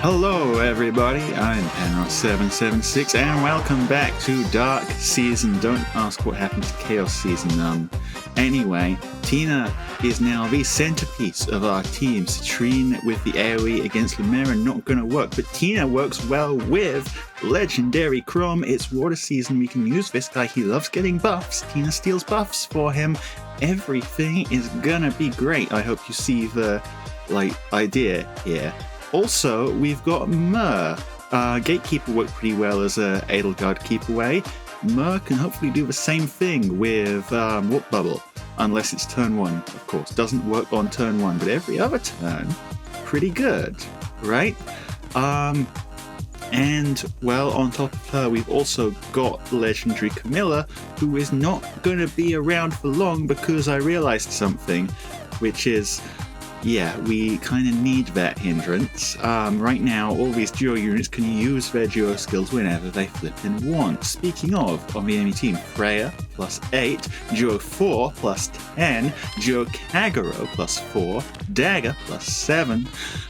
Hello everybody, I'm Penrose776 and welcome back to Dark Season. Don't ask what happened to Chaos Season. Anyway, Tina is now the centerpiece of our team. Citrine with the AoE against Myrrh not gonna work, but Tina works well with legendary Chrom. It's water season, we can use this guy, he loves getting buffs. Tina steals buffs for him. Everything is gonna be great. I hope you see the idea here. Also, we've got Myrrh. Gatekeeper worked pretty well as a Edelgard keep away. Myrrh can hopefully do the same thing with Warp Bubble, unless it's turn 1, of course. Doesn't work on turn 1, but every other turn, pretty good, right? And, well, on top of her, we've also got legendary Camilla, who is not going to be around for long because I realized something, which is... yeah, we kind of need that hindrance. Right now, all these duo units can use their duo skills whenever they flippin' want. Speaking of, on the enemy team, Freya plus 8, duo 4 plus 10, duo Kagero plus 4, Dagger plus 7,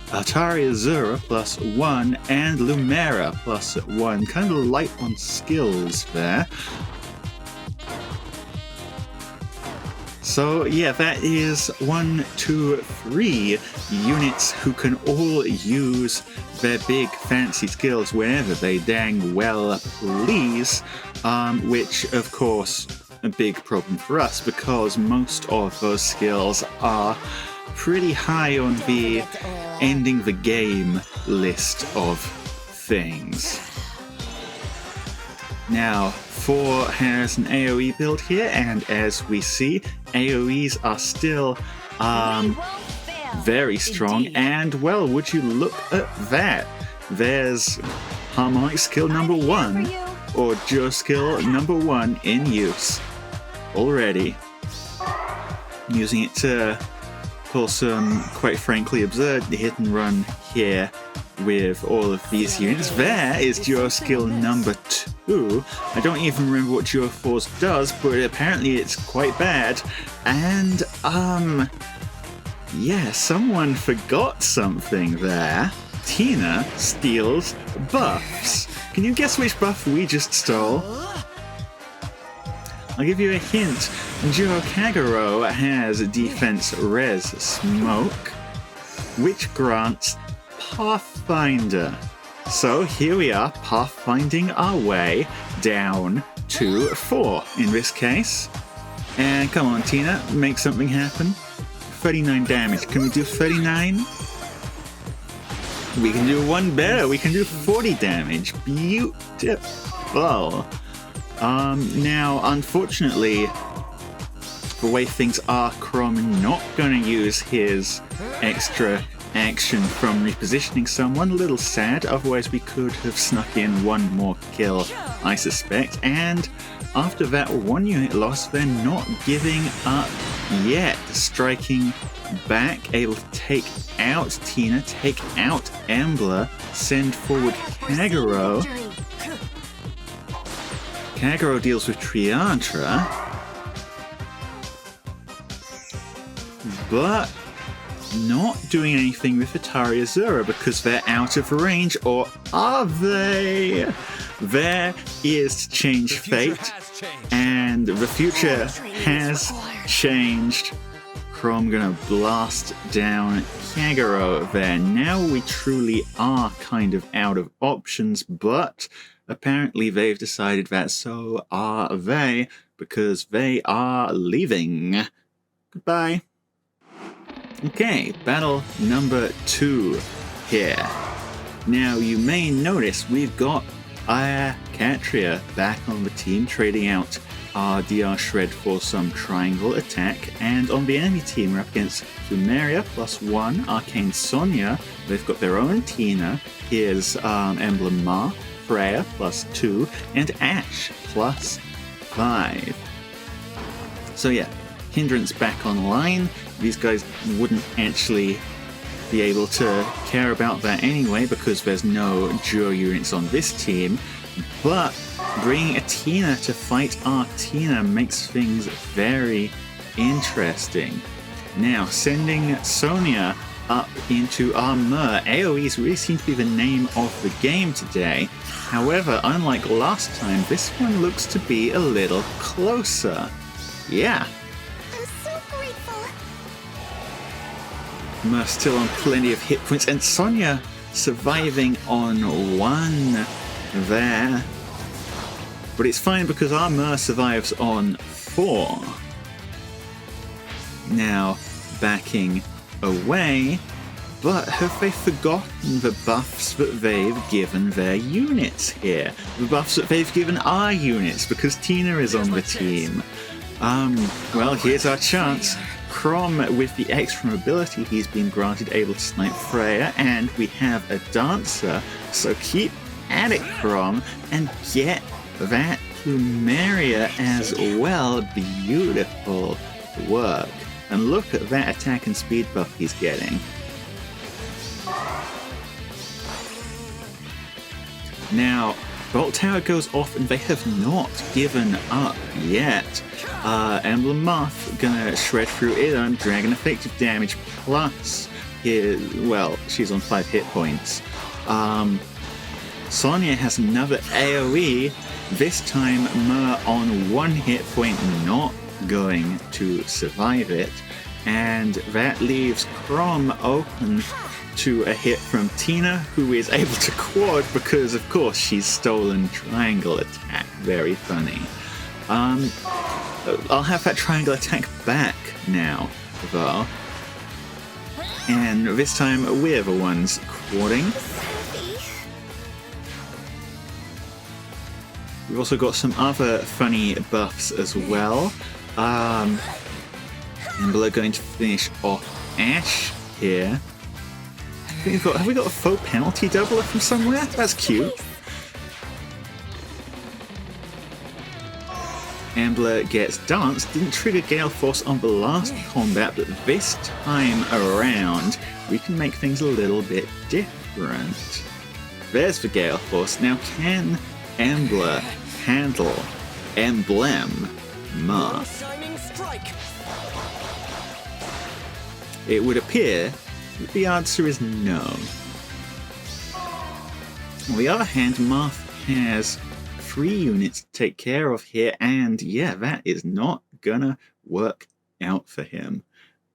Atari Azura plus 1, and Lumera plus 1. Kind of light on skills there. So yeah, that is 1, 2, 3 units who can all use their big fancy skills whenever they dang well please, which of course a big problem for us because most of those skills are pretty high on the ending the game list of things. Now, 4 has an AoE build here, and as we see, AoEs are still very strong, and well, would you look at that? There's harmonic skill number 1, or duo skill number 1 in use already. Using it to pull some, quite frankly, absurd hit and run here with all of these units. There is duo skill number 2. I don't even remember what duo force does, but apparently it's quite bad. And, yeah, someone forgot something there. Tina steals buffs. Can you guess which buff we just stole? I'll give you a hint. Duo Kagero has defense res smoke, which grants Pathfinder. So here we are, pathfinding our way down to 4 in this case. And come on, Tina, make something happen. 39 damage. Can we do 39? We can do one better. We can do 40 damage. Beautiful. Now, unfortunately, the way things are, Chrom not going to use his extra action from repositioning someone. A little sad, otherwise we could have snuck in one more kill, I suspect. And after that 1 unit loss, they're not giving up yet. Striking back, able to take out Tina, take out Emblem, send forward Kagero. Kagero deals with Triantra, but not doing anything with Atari Azura because they're out of range, or are they? There is to change fate, and the future has changed. Chrom gonna blast down Kagero there. Now we truly are kind of out of options, but apparently they've decided that so are they, because they are leaving. Goodbye. Okay, battle number 2 here. Now you may notice we've got Katria back on the team, trading out our DR Shred for some triangle attack, and on the enemy team we're up against Timerra plus 1, Arcane Sonya, they've got their own Tina, here's Emblem Marth, Freya plus 2, and Ash plus 5. So yeah, hindrance back online. These guys wouldn't actually be able to care about that anyway because there's no duo units on this team, but bringing a Tina to fight our Tina makes things very interesting. Now, sending Sonya up into our Myrrh. AoEs really seem to be the name of the game today. However, unlike last time, this one looks to be a little closer. Yeah. I'm so grateful. Myrrh still on plenty of hit points, and Sonya surviving on 1 there. But it's fine because our Myrrh survives on 4. Now, backing away, but have they forgotten the buffs that they've given their units here? The buffs that they've given our units, because Tina is on the team. Well, here's our chance. Chrom, with the extra mobility he's been granted, able to snipe Freya, and we have a dancer, so keep at it, Chrom, and get that Plumeria as well. Beautiful work. And look at that attack and speed buff he's getting. Now, Bolt Tower goes off and they have not given up yet. Emblem Marth gonna shred through it on dragon effective damage plus well, she's on 5 hit points. Sonya has another AoE, this time Myrrh on 1 hit point, not going to survive it, and that leaves Chrom open to a hit from Tina, who is able to quad because of course she's stolen triangle attack. Very funny. I'll have that triangle attack back now though, and this time we're the ones quadding. We've also got some other funny buffs as well. And we're going to finish off Ash here. Have we got a faux penalty doubler from somewhere? That's cute. Ambler gets danced. Didn't trigger Gale Force on the last combat, but this time around we can make things a little bit different. There's the Gale Force. Now can Ambler handle Emblem Marth? It would appear that the answer is no. On the other hand, Marth has 3 units to take care of here, and yeah, that is not gonna work out for him.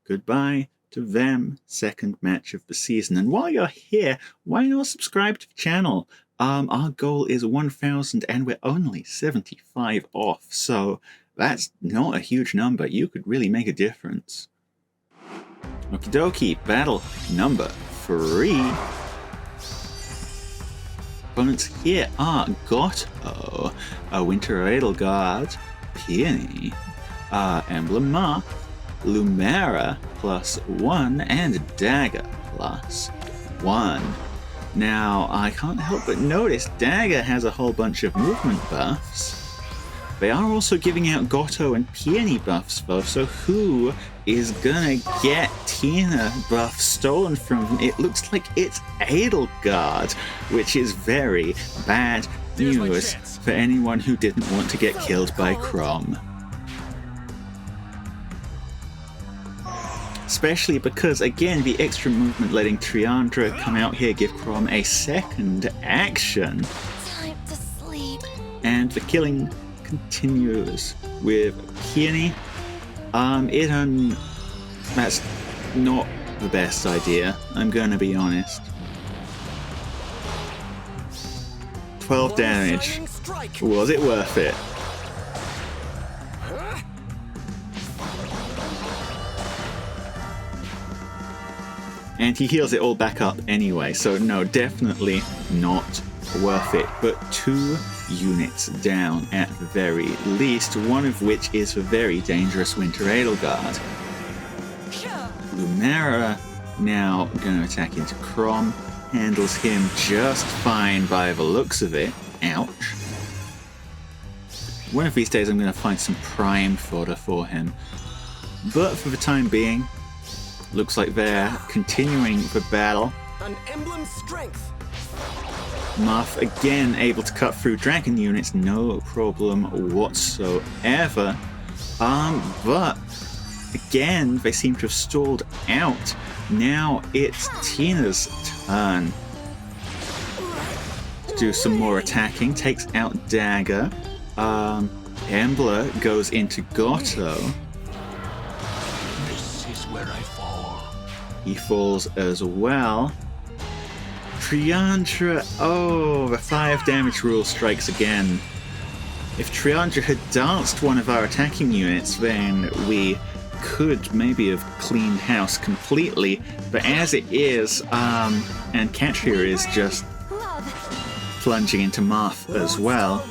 Goodbye to them. Second match of the season. And while you're here, why not subscribe to the channel? Our goal is 1,000 and we're only 75 off, so that's not a huge number. You could really make a difference. Okie dokie, battle number 3. Opponents here are Goto, a Winter Edelgard, Peony, Emblem Marth, Lumera +1, and Dagger +1. Now, I can't help but notice Dagger has a whole bunch of movement buffs. They are also giving out Goto and Peony buffs though, so who is gonna get Tina buff stolen from them? It looks like it's Edelgard, which is very bad news for anyone who didn't want to get killed by Chrom. Especially because, again, the extra movement letting Triandra come out here, give Chrom a second action. Time to sleep. And the killing continues with Peony. That's not the best idea, I'm gonna be honest. 12 damage. Was it worth it? And he heals it all back up anyway, so no, definitely not worth it. But 2 units down at the very least, one of which is the very dangerous Winter Edelgard. Lumera now going to attack into Chrom, handles him just fine by the looks of it. Ouch. One of these days I'm going to find some prime fodder for him. But for the time being, looks like they're continuing the battle. An emblem strength. Marth again able to cut through dragon units, no problem whatsoever. But again, they seem to have stalled out Now it's Tina's turn to do some more attacking. Takes out Dagger. Emblem goes into Goto. This is where I fall. He falls as well. Triandra, oh, the 5 damage rule strikes again. If Triandra had danced one of our attacking units, then we could maybe have cleaned house completely. But as it is, and Katria is just plunging into Marth as well.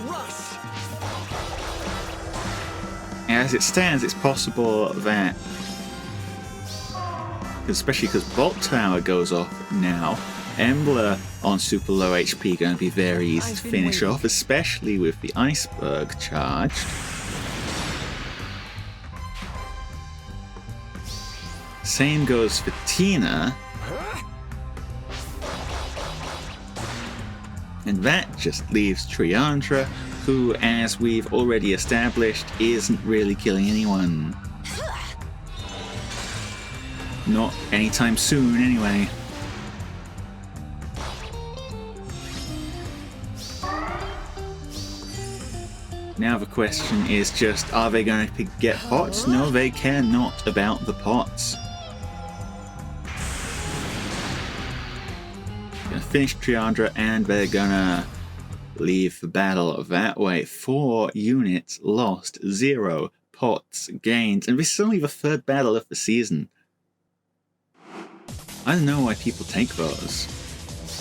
As it stands, it's possible that, especially because Bolt Tower goes off now, Emblem on super low HP going to be very easy to finish off, especially with the Iceberg charged. Same goes for Tina. And that just leaves Triandra, who, as we've already established, isn't really killing anyone. Not anytime soon, anyway. Now the question is just, are they going to get pots? No, they care not about the pots. Gonna finish Triandra, and they're gonna leave the battle that way. 4 units lost, 0 pots gained, and this is only the 3rd battle of the season. I don't know why people take those.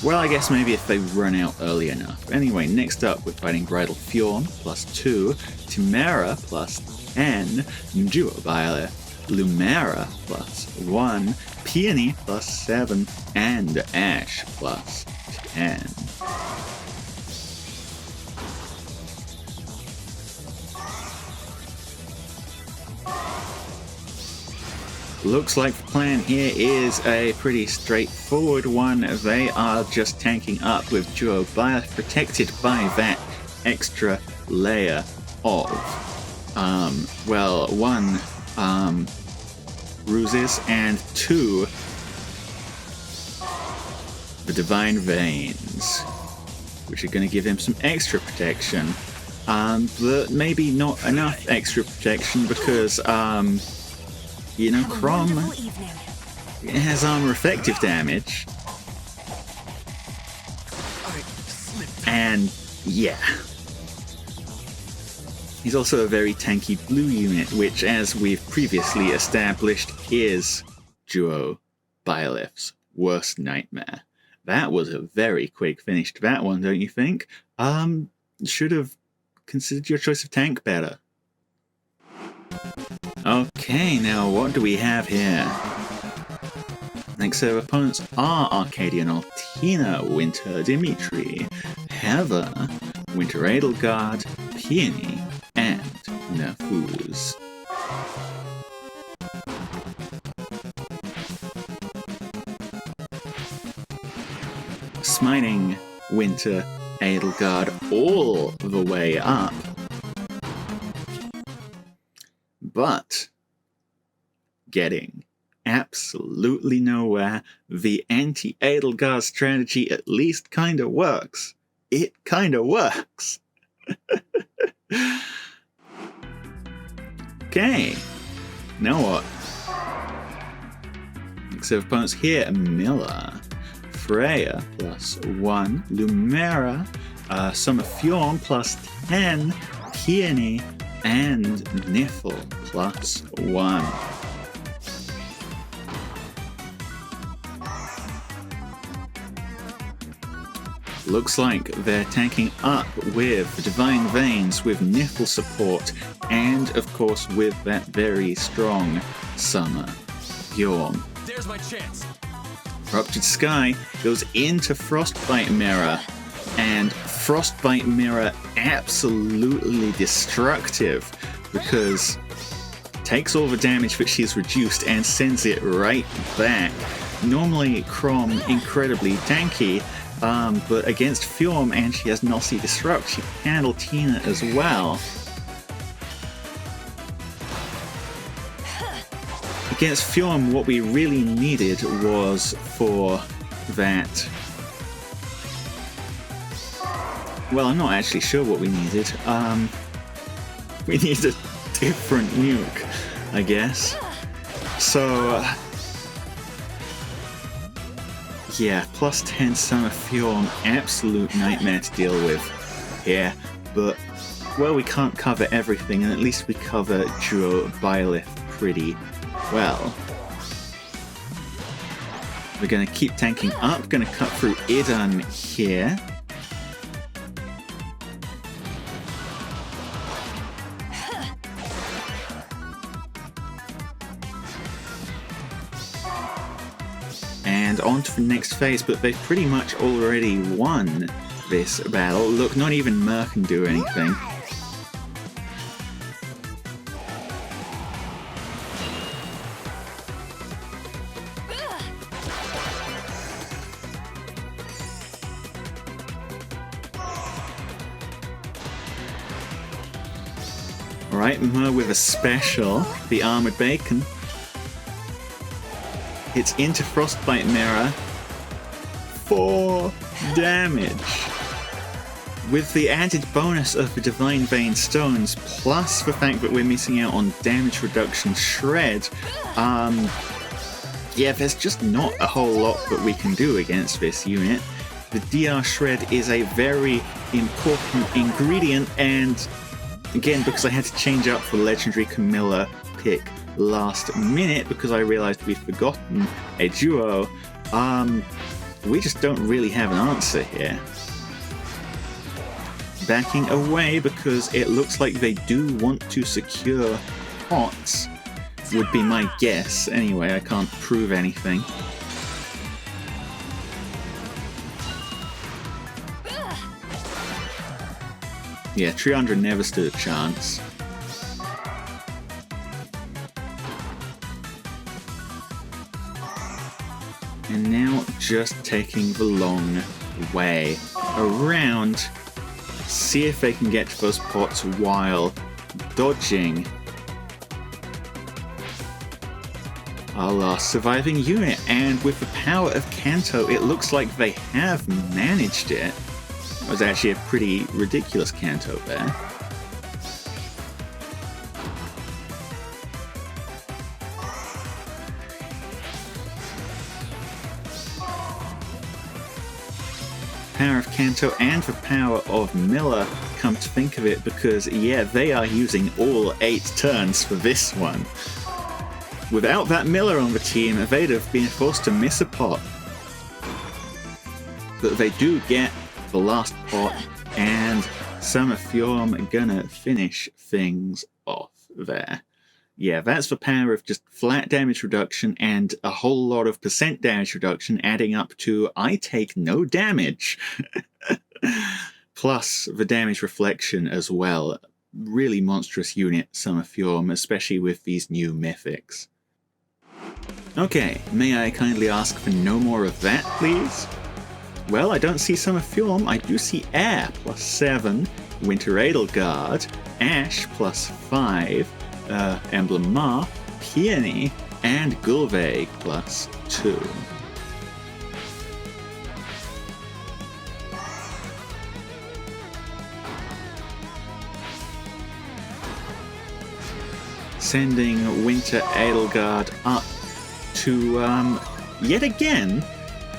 Well, I guess maybe if they run out early enough. Anyway, next up we're fighting Bridal Fjorm, +2, Timerra, +10, Duo Byleth, Lumera, +1, Peony, +7, and Ash, +10. Looks like the plan here is a pretty straightforward one. They are just tanking up with Duo Byleth, protected by that extra layer of, well, 1, ruses, and 2, the Divine Veins, which are going to give him some extra protection. But maybe not enough extra protection because, you know, Chrom has armour effective damage. And yeah. He's also a very tanky blue unit, which, as we've previously established, is Duo Byleth's worst nightmare. That was a very quick finish to that one, don't you think? Should have considered your choice of tank better. Okay, now what do we have here? Next set of opponents are Arcadian Altina, Winter Dimitri, Heather, Winter Edelgard, Peony, and Nafuz. Smiting Winter Edelgard all the way up. But getting absolutely nowhere. The anti-Edelgard strategy at least kinda works. It kinda works. Okay, now what? Next set of opponents here, Myrrh, Freya, +1, Lumera, Summer Fjorm, +10, Peony, and Niffle, +1. Looks like they're tanking up with Divine Veins, with Niffle support, and of course with that very strong Summer Fjorm. There's my chance. Corrupted Sky goes into Frostbite Mirror, and Frostbite Mirror absolutely destructive because it takes all the damage that she's reduced and sends it right back. Normally Chrom incredibly tanky, but against Fjorm, and she has Nossi Disrupt, she can handle Tina as well. Against Fjorm, what we really needed was for that... Well, I'm not actually sure what we needed. We need a different nuke, I guess. So... yeah, plus 10 Summer Fjorm, absolute nightmare to deal with here. But, well, we can't cover everything, and at least we cover duo Byleth pretty well. We're going to keep tanking up, going to cut through Idun here. And on to the next phase, but they've pretty much already won this battle. Look, not even Myrrh can do anything. Alright, Myrrh with a special, the Armoured Bacon. It's into Frostbite Mirror. 4 damage. With the added bonus of the Divine Vein Stones, plus the fact that we're missing out on damage reduction Shred, yeah, there's just not a whole lot that we can do against this unit. The DR Shred is a very important ingredient, and again, because I had to change up for Legendary Camilla pick last minute because I realized we'd forgotten a duo, we just don't really have an answer here. Backing away because it looks like they do want to secure pots, would be my guess. Anyway, I can't prove anything. Yeah, Triandra never stood a chance. And now just taking the long way around. See if they can get to those pots while dodging our last surviving unit. And with the power of Kanto, it looks like they have managed it. It was actually a pretty ridiculous Kanto there. Power of Kanto and the power of Miller, come to think of it, because yeah, they are using all 8 turns for this one. Without that Miller on the team, they'd have been forced to miss a pot. But they do get the last pot, and Summer Fjorm gonna finish things off there. Yeah, that's the power of just flat damage reduction and a whole lot of percent damage reduction, adding up to I take no damage. Plus the damage reflection as well. Really monstrous unit, Summer Fjorm, especially with these new mythics. Okay, may I kindly ask for no more of that, please? Well, I don't see Summer Fjorm, I do see Air, plus 7, Winter Edelgard, Ash, plus 5, Emblem Marth, Peony, and Gulveig, plus 2. Sending Winter Edelgard up to, yet again,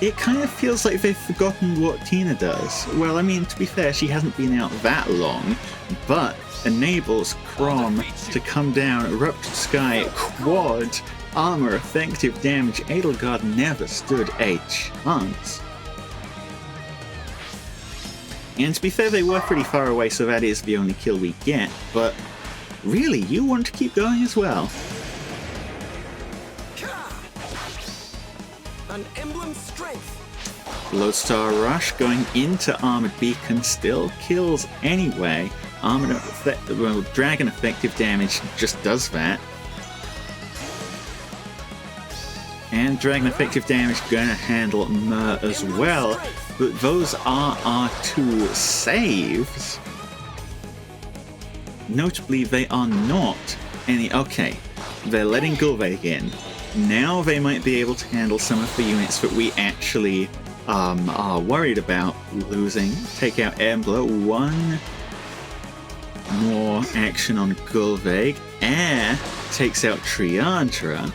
it kind of feels like they've forgotten what Tina does. Well, I mean, to be fair, she hasn't been out that long, but enables Chrom to come down, Erupted Sky, quad, armour, effective damage. Edelgard never stood a chance. And to be fair, they were pretty far away, so that is the only kill we get, but really, you want to keep going as well. An Emblem strength. Lodestar Rush going into Armored Beacon still kills anyway. Dragon effective damage just does that. And Dragon effective damage gonna handle Myrrh as well. But those are our 2 saves. Notably, they are not any... Okay, they're letting Gulveig in. Now they might be able to handle some of the units that we actually are worried about losing. Take out Emblem. One more action on Gulveig. Air takes out Triandra.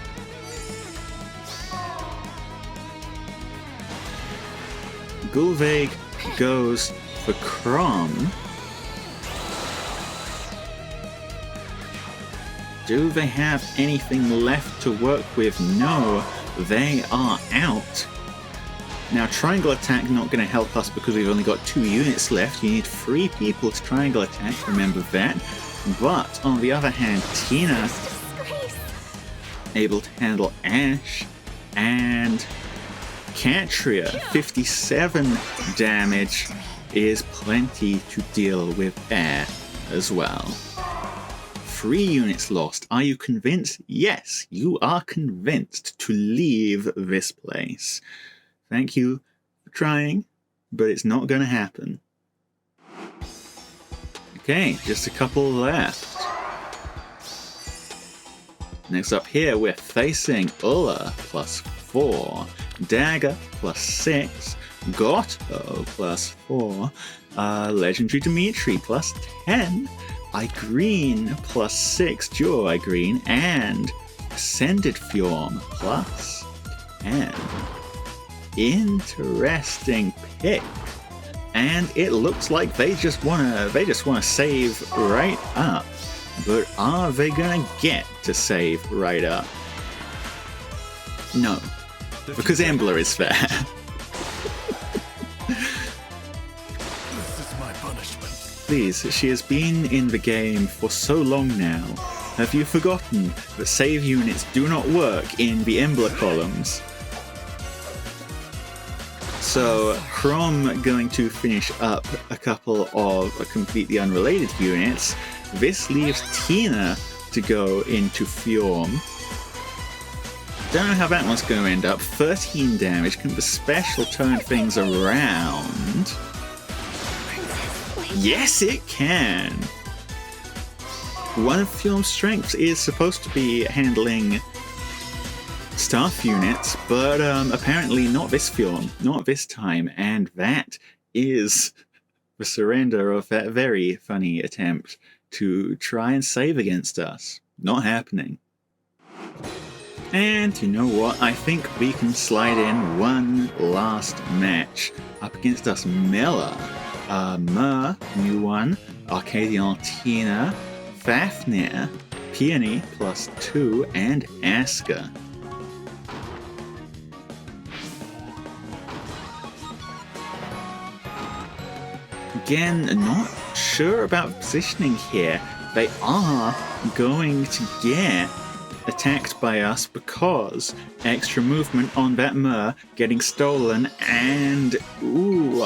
Gulveig goes for Chrom. Do they have anything left to work with? No, they are out. Now, triangle attack not going to help us because we've only got 2 units left. You need 3 people to triangle attack, remember that. But, on the other hand, Tina able to handle Ash, and Catria, 57 damage is plenty to deal with Air as well. 3 units lost. Are you convinced? Yes, you are convinced to leave this place. Thank you for trying, but it's not going to happen. Okay, just a couple left. Next up here, we're facing Ulla, +4, Dagger, +6, Goto, +4, Legendary Dimitri, +10, Igrene, +6, Duo Igrene, and Ascended Fjorm, +10. Interesting pick. And it looks like they just wanna save right up. But are they gonna get to save right up? No. Because Emblem is there. This is my punishment. Please, she has been in the game for so long now. Have you forgotten that save units do not work in the Emblem columns? So, Chrom going to finish up a couple of completely unrelated units. This leaves Tina to go into Fjorm. Don't know how that one's going to end up. 13 damage. Can the special turn things around? Yes, it can! One of Fjorm's strengths is supposed to be handling staff units, but apparently not this Fjorm, not this time, and that is the surrender of that very funny attempt to try and save against us. Not happening. And you know what? I think we can slide in one last match up against us Myrrh. Myrrh, new one, Arcadian Altina, Fafnir, Peony, +2, and Asker. Again, not sure about positioning here. They are going to get attacked by us because extra movement on that Myrrh getting stolen, and ooh,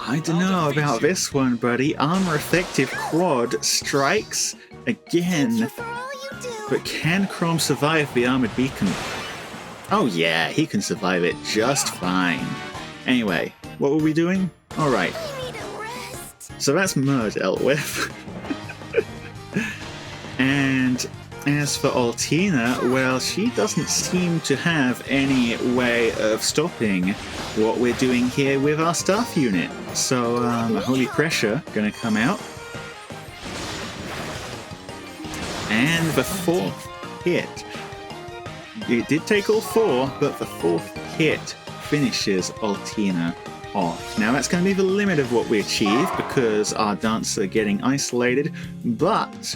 I don't know about this one, buddy. Armor effective quad strikes again. But can Chrom survive the armored beacon? Oh yeah, he can survive it just fine. Anyway, what were we doing? Alright. So that's Myrrh dealt with. And as for Altina, well, she doesn't seem to have any way of stopping what we're doing here with our staff unit. So, Holy Pressure gonna come out. And the 4th hit. It did take all 4, but the 4th hit finishes Altina off. Now that's going to be the limit of what we achieve because our dance are getting isolated, but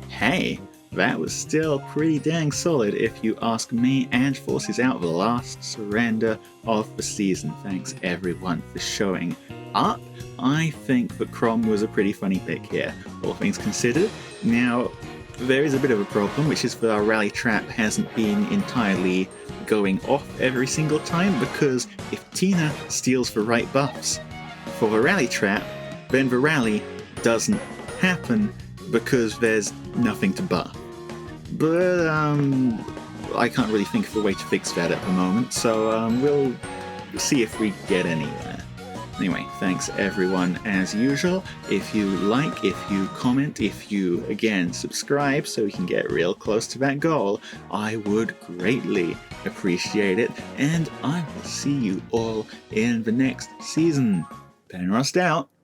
hey, that was still pretty dang solid if you ask me, and forces out the last surrender of the season. Thanks everyone for showing up. I think that Chrom was a pretty funny pick here, all things considered. Now, there is a bit of a problem, which is that our rally trap hasn't been entirely going off every single time, because if Tina steals the right buffs for the rally trap, then the rally doesn't happen because there's nothing to buff. But I can't really think of a way to fix that at the moment, so we'll see if we get anywhere. Anyway, thanks everyone as usual. If you like, if you comment, if you, again, subscribe so we can get real close to that goal, I would greatly appreciate it. And I will see you all in the next season. Penrust out.